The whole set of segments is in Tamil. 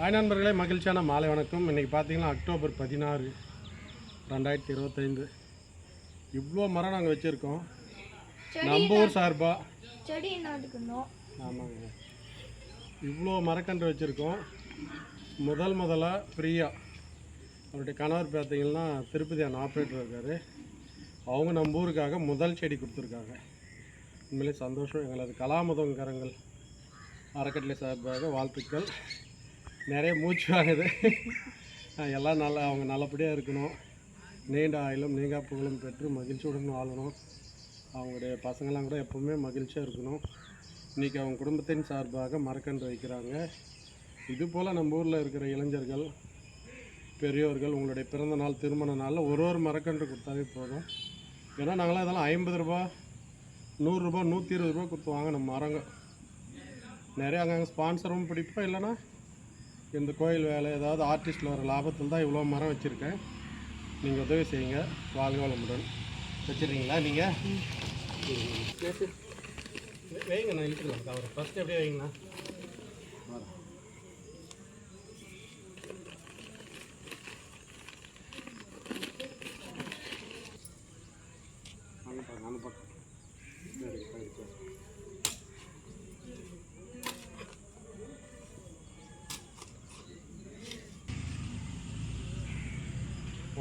ஹாய் நண்பர்களே, மகிழ்ச்சியான மாலை வணக்கம். இன்றைக்கி பார்த்தீங்கன்னா அக்டோபர் 16, 2025. இவ்வளோ மரம் நாங்கள் வச்சுருக்கோம் நம்ம ஊர் சார்பாக. செடி நட்டுக்கணும். ஆமாங்க, இவ்வளோ மரக்கன்று வச்சுருக்கோம். முதலாக ஃப்ரீயாக அவருடைய கணவர் பார்த்தீங்கன்னா திருப்பதி ஆப்ரேட்டர் இருக்கார். அவங்க நம்ம ஊருக்காக முதல் செடி கொடுத்துருக்காங்க. உண்மையிலே சந்தோஷம். எங்களது கலாமுதங்கரங்கள் அறக்கட்டளை சார்பாக வாழ்த்துக்கள். நிறைய மூச்சு வாங்குது. எல்லாம் நல்லா அவங்க நல்லபடியாக இருக்கணும். நீண்ட ஆயிலும் நீங்கா புகழும் பெற்று மகிழ்ச்சியுடன் வாழணும். அவங்களுடைய பசங்களாம் கூட எப்போவுமே மகிழ்ச்சியாக இருக்கணும். இன்றைக்கி அவங்க குடும்பத்தின் சார்பாக மரக்கன்று வைக்கிறாங்க. இதுபோல் நம்ம ஊரில் இருக்கிற இளைஞர்கள், பெரியோர்கள் உங்களுடைய பிறந்த நாள், திருமண நாளில் ஒரு மரக்கன்று கொடுத்தாவே போதும். ஏன்னா நாங்களாம் இதெல்லாம் 50 ரூபா, 100 ரூபா, 120 ரூபா கொடுத்து வாங்க. நம்ம மரங்க நிறைய அங்கங்கே ஸ்பான்சரும் பிடிப்போம். இல்லைன்னா இந்த கோயில் வேலை ஏதாவது ஆர்டிஸ்டில் வர லாபத்தில் தான் இவ்வளோ மரம் வச்சுருக்கேன். நீங்கள் உதவி செய்யுங்க. வாழ்க வளமுடன். வச்சுருக்கீங்களா நீங்கள்? வைங்க, நான் இழுத்துக்கலாம். அவர் ஃபஸ்ட்டு எப்படியே வைங்கண்ணா.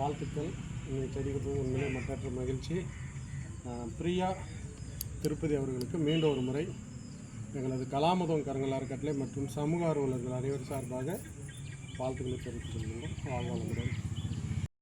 வாழ்த்துக்கள். இந்த செடி கொடுத்தது உண்மையிலே மற்ற மகிழ்ச்சி. பிரியா திருப்பதி அவர்களுக்கு மீண்டும் ஒரு முறை எங்களது கலாமுதம் கரங்கள் அறக்கட்டளை மற்றும் சமூக ஆர்வலர்கள் அனைவரும் சார்பாக வாழ்த்துக்களை தெரிவித்துக் கொள்கின்றோம். வாழ்வாளமுடன்.